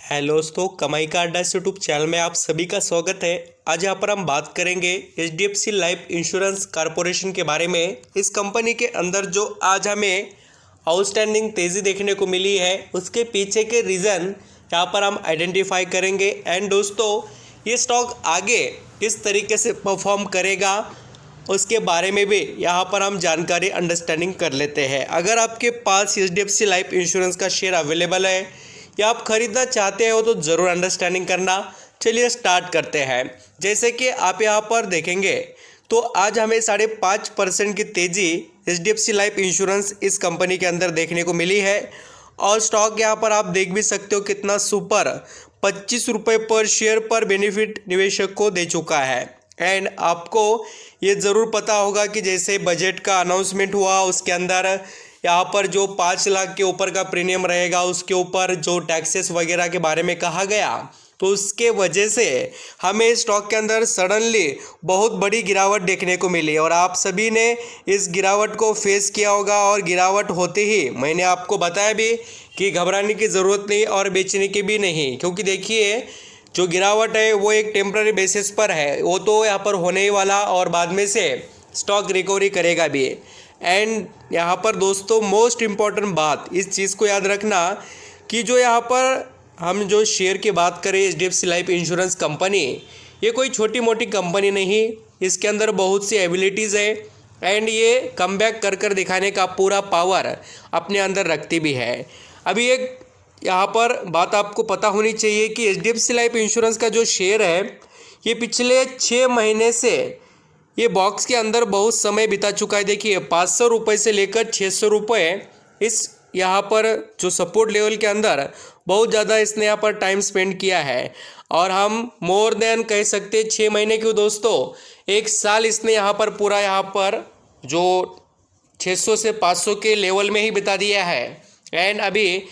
Hello दोस्तों, कमाई का अड्डा इस यूट्यूब चैनल में आप सभी का स्वागत है। आज यहाँ पर हम बात करेंगे एचडीएफसी लाइफ इंश्योरेंस कॉरपोरेशन के बारे में। इस कंपनी के अंदर जो आज हमें आउटस्टैंडिंग तेज़ी देखने को मिली है, उसके पीछे के रीज़न यहाँ पर हम आइडेंटिफाई करेंगे। एंड दोस्तों, ये स्टॉक आगे किस तरीके से परफॉर्म करेगा उसके बारे में भी यहाँ पर हम जानकारी अंडरस्टैंडिंग कर लेते हैं। अगर आपके पास एचडीएफसी लाइफ इंश्योरेंस का शेयर अवेलेबल है या आप खरीदना चाहते हो तो ज़रूर अंडरस्टैंडिंग करना। चलिए स्टार्ट करते हैं। जैसे कि आप यहाँ पर देखेंगे तो आज हमें 5.5% की तेज़ी एचडीएफसी लाइफ इंश्योरेंस इस कंपनी के अंदर देखने को मिली है। और स्टॉक यहाँ पर आप देख भी सकते हो कितना सुपर 25 रुपये पर शेयर पर बेनिफिट निवेशक को दे चुका है। एंड आपको ये ज़रूर पता होगा कि जैसे बजट का अनाउंसमेंट हुआ उसके अंदर यहाँ पर जो 5 लाख के ऊपर का प्रीमियम रहेगा उसके ऊपर जो टैक्सेस वगैरह के बारे में कहा गया, तो उसके वजह से हमें स्टॉक के अंदर सडनली बहुत बड़ी गिरावट देखने को मिली। और आप सभी ने इस गिरावट को फेस किया होगा। और गिरावट होते ही मैंने आपको बताया भी कि घबराने की ज़रूरत नहीं और बेचने की भी नहीं, क्योंकि देखिए जो गिरावट है वो एक टेम्पररी बेसिस पर है, वो तो यहाँ पर होने ही वाला और बाद में से स्टॉक रिकवरी करेगा भी। एंड यहाँ पर दोस्तों मोस्ट इम्पॉर्टेंट बात इस चीज़ को याद रखना कि जो यहाँ पर हम जो शेयर की बात करें एचडीएफसी लाइफ इंश्योरेंस कंपनी, ये कोई छोटी मोटी कंपनी नहीं, इसके अंदर बहुत सी एबिलिटीज़ है। एंड ये कमबैक कर कर दिखाने का पूरा पावर अपने अंदर रखती भी है। अभी एक यहाँ पर बात आपको पता होनी चाहिए कि एचडीएफसी लाइफ इंश्योरेंस का जो शेयर है ये पिछले 6 महीने से ये बॉक्स के अंदर बहुत समय बिता चुका है। देखिए 500 रुपये से लेकर 600 रुपये इस यहाँ पर जो सपोर्ट लेवल के अंदर बहुत ज़्यादा इसने यहाँ पर टाइम स्पेंड किया है। और हम मोर देन कह सकते 6 महीने क्यों दोस्तों, 1 साल इसने यहाँ पर पूरा यहाँ पर जो 600 से 500 के लेवल में ही बिता दिया है। एंड अभी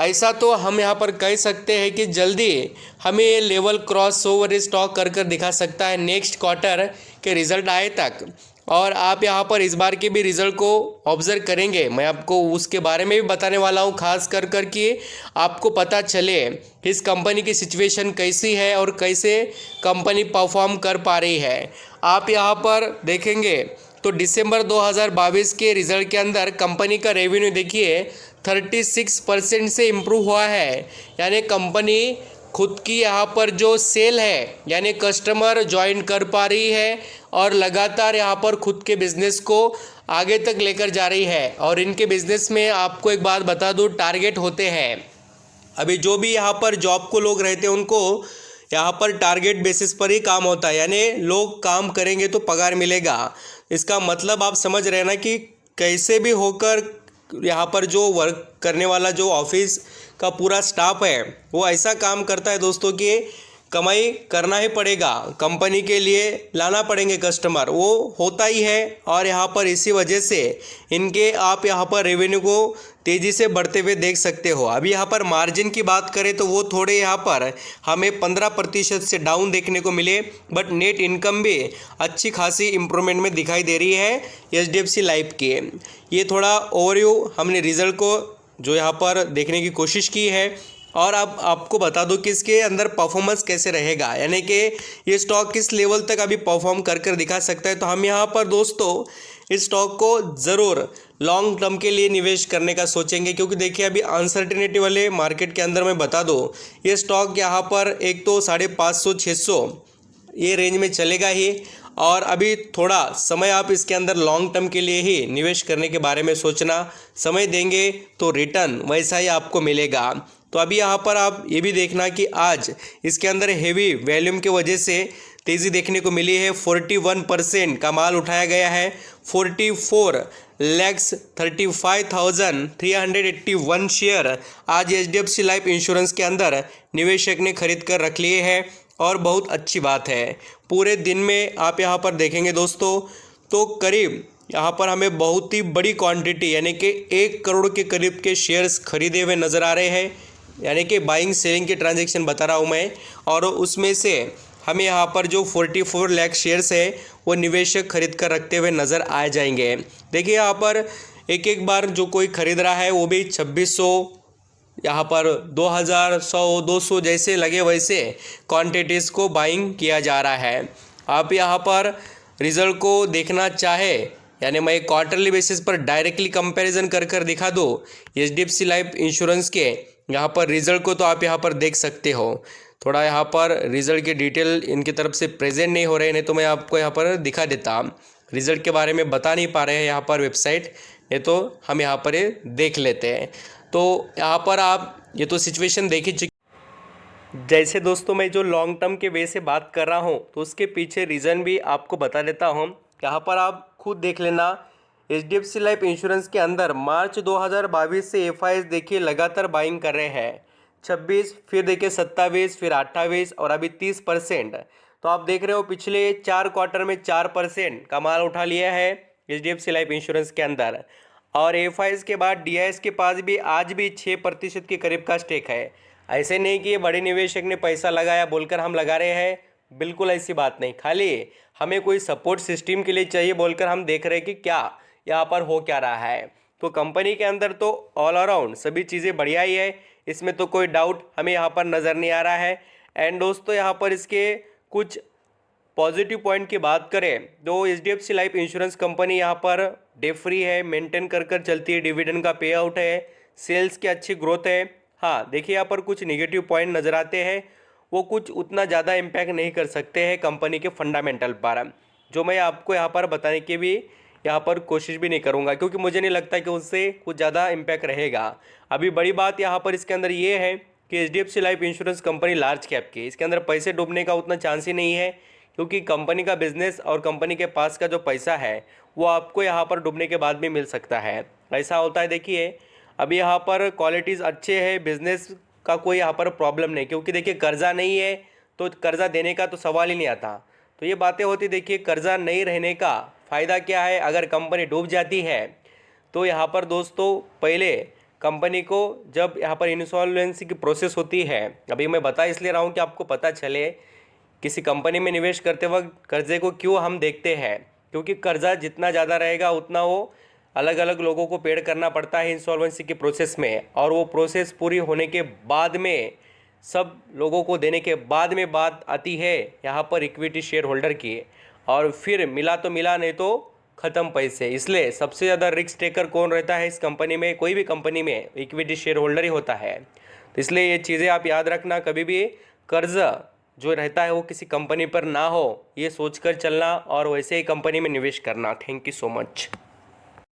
ऐसा तो हम यहाँ पर कह सकते हैं कि जल्दी हमें ये लेवल क्रॉस ओवर स्टॉक कर कर दिखा सकता है नेक्स्ट क्वार्टर के रिज़ल्ट आए तक। और आप यहाँ पर इस बार के भी रिज़ल्ट को ऑब्जर्व करेंगे, मैं आपको उसके बारे में भी बताने वाला हूँ, खास कर कर कि आपको पता चले इस कंपनी की सिचुएशन कैसी है और कैसे कंपनी परफॉर्म कर पा रही है। आप यहाँ पर देखेंगे तो दिसंबर 2022 के रिज़ल्ट के अंदर कंपनी का रेवेन्यू देखिए 36% से इम्प्रूव हुआ है। यानी कंपनी खुद की यहाँ पर जो सेल है यानी कस्टमर ज्वाइन कर पा रही है और लगातार यहाँ पर खुद के बिज़नेस को आगे तक लेकर जा रही है। और इनके बिज़नेस में आपको एक बात बता दूँ, टारगेट होते हैं। अभी जो भी यहाँ पर जॉब को लोग रहते हैं उनको यहाँ पर टारगेट बेसिस पर ही काम होता है, यानी लोग काम करेंगे तो पगार मिलेगा। इसका मतलब आप समझ रहे हैं ना कि कैसे भी होकर यहाँ पर जो वर्क करने वाला जो ऑफिस का पूरा स्टाफ है वो ऐसा काम करता है दोस्तों कि कमाई करना ही पड़ेगा, कंपनी के लिए लाना पड़ेंगे कस्टमर, वो होता ही है। और यहाँ पर इसी वजह से इनके आप यहाँ पर रेवेन्यू को तेज़ी से बढ़ते हुए देख सकते हो। अभी यहाँ पर मार्जिन की बात करें तो वो थोड़े यहाँ पर हमें 15% से डाउन देखने को मिले, बट नेट इनकम भी अच्छी खासी इम्प्रूवमेंट में दिखाई दे रही है एचडीएफसी लाइफ की। ये थोड़ा ओवरव्यू हमने रिज़ल्ट को जो यहाँ पर देखने की कोशिश की है। और अब आपको बता दो कि इसके अंदर परफॉर्मेंस कैसे रहेगा, यानी कि ये स्टॉक किस लेवल तक अभी परफॉर्म कर कर दिखा सकता है। तो हम यहाँ पर दोस्तों इस स्टॉक को ज़रूर लॉन्ग टर्म के लिए निवेश करने का सोचेंगे, क्योंकि देखिए अभी अनसर्टेनिटी वाले मार्केट के अंदर मैं बता दूँ ये स्टॉक यहाँ पर एक तो 550-600 ये रेंज में चलेगा ही। और अभी थोड़ा समय आप इसके अंदर लॉन्ग टर्म के लिए ही निवेश करने के बारे में सोचना, समय देंगे तो रिटर्न वैसा ही आपको मिलेगा। तो अभी यहाँ पर आप ये भी देखना कि आज इसके अंदर हेवी वॉल्यूम की वजह से तेज़ी देखने को मिली है। 41% का माल उठाया गया है। 44,35,381 शेयर आज एचडीएफसी लाइफ इंश्योरेंस के अंदर निवेशक ने खरीद कर रख लिए हैं। और बहुत अच्छी बात है, पूरे दिन में आप यहाँ पर देखेंगे दोस्तों तो करीब यहाँ पर हमें बहुत ही बड़ी क्वांटिटी यानी कि 1 करोड़ के करीब के शेयर्स खरीदे हुए नज़र आ रहे हैं। यानी कि बाइंग सेलिंग के ट्रांजैक्शन बता रहा हूँ मैं। और उसमें से हमें यहाँ पर जो 44 लाख शेयर्स है वो निवेशक खरीद कर रखते हुए नज़र आ जाएंगे। देखिए यहाँ पर एक एक बार जो कोई खरीद रहा है वो भी 2600 यहाँ पर 2000, 100, 200 जैसे लगे वैसे क्वांटिटीज़ को बाइंग किया जा रहा है। आप यहाँ पर रिज़ल्ट को देखना चाहे, यानी मैं क्वार्टरली बेसिस पर डायरेक्टली कंपैरिजन कर दिखा दूँ HDFC लाइफ इंश्योरेंस के यहाँ पर रिज़ल्ट को, तो आप यहाँ पर देख सकते हो। थोड़ा यहाँ पर रिज़ल्ट के डिटेल इनकी तरफ से प्रेजेंट नहीं हो रहे, नहीं तो मैं आपको यहाँ पर दिखा देता। रिज़ल्ट के बारे में बता नहीं पा रहे हैं यहाँ पर वेबसाइट, ये तो हम यहाँ पर ये देख लेते हैं। तो यहाँ पर आप ये तो सिचुएशन देख ही चुके। जैसे दोस्तों मैं जो लॉन्ग टर्म के वे से बात कर रहा हूँ, तो उसके पीछे रीज़न भी आपको बता देता हूँ। यहाँ पर आप खुद देख लेना। HDFC लाइफ इंश्योरेंस के अंदर मार्च 2022 से FIs देखिए लगातार बाइंग कर रहे हैं। 26, फिर देखिए 27, फिर 28 और अभी 30%। तो आप देख रहे हो पिछले 4 क्वार्टर में 4% का माल उठा लिया है HDFC लाइफ इंश्योरेंस के अंदर। और FIs के बाद DIs के पास भी आज भी 6% के करीब का स्टेक है। ऐसे नहीं कि ये बड़े निवेशक ने पैसा लगाया बोलकर हम लगा रहे हैं, बिल्कुल ऐसी बात नहीं। खाली हमें कोई सपोर्ट सिस्टम के लिए चाहिए बोलकर हम देख रहे हैं कि क्या यहाँ पर हो क्या रहा है। तो कंपनी के अंदर तो ऑल अराउंड सभी चीज़ें बढ़िया ही है, इसमें तो कोई डाउट हमें यहाँ पर नज़र नहीं आ रहा है। एंड दोस्तों यहाँ पर इसके कुछ पॉजिटिव पॉइंट की बात करें तो HDFC लाइफ इंश्योरेंस कंपनी यहाँ पर डेट फ्री है, मेंटेन कर चलती है, डिविडेंड का पे आउट है, सेल्स की अच्छी ग्रोथ है। हाँ देखिए यहाँ पर कुछ नेगेटिव पॉइंट नज़र आते हैं, वो कुछ उतना ज़्यादा इम्पैक्ट नहीं कर सकते हैं कंपनी के फंडामेंटल पर, जो मैं आपको यहाँ पर बताने की भी यहाँ पर कोशिश भी नहीं करूँगा, क्योंकि मुझे नहीं लगता कि उससे कुछ ज़्यादा इम्पैक्ट रहेगा। अभी बड़ी बात यहाँ पर इसके अंदर ये है कि HDFC life insurance company large cap की, इसके अंदर पैसे डूबने का उतना चांस ही नहीं है, क्योंकि कंपनी का बिजनेस और कंपनी के पास का जो पैसा है वो आपको यहाँ पर डूबने के बाद भी मिल सकता है। ऐसा होता है। देखिए अभी यहाँ पर क्वालिटीज़ अच्छे हैं, बिजनेस का कोई यहाँ पर प्रॉब्लम नहीं, क्योंकि देखिए कर्जा नहीं है तो कर्जा देने का तो सवाल ही नहीं आता। तो ये बातें होती, देखिए कर्जा नहीं रहने का फ़ायदा क्या है, अगर कंपनी डूब जाती है तो यहाँ पर दोस्तों पहले कंपनी को जब यहाँ पर इंसॉल्वेंसी की प्रोसेस होती है, अभी मैं बता इसलिए रहा हूँ कि आपको पता चले किसी कंपनी में निवेश करते वक्त कर्जे को क्यों हम देखते हैं, क्योंकि कर्जा जितना ज़्यादा रहेगा उतना वो अलग अलग लोगों को पेड करना पड़ता है इंसॉल्वेंसी की प्रोसेस में, और वो प्रोसेस पूरी होने के बाद में सब लोगों को देने के बाद में बात आती है यहाँ पर इक्विटी शेयर होल्डर की, और फिर मिला तो मिला, नहीं तो ख़त्म पैसे। इसलिए सबसे ज़्यादा रिस्क टेकर कौन रहता है इस कंपनी में, कोई भी कंपनी में इक्विटी शेयर होल्डर ही होता है। तो इसलिए ये चीज़ें आप याद रखना, कभी भी कर्जा जो रहता है वो किसी कंपनी पर ना हो, ये सोचकर चलना और वैसे ही कंपनी में निवेश करना। Thank you so much.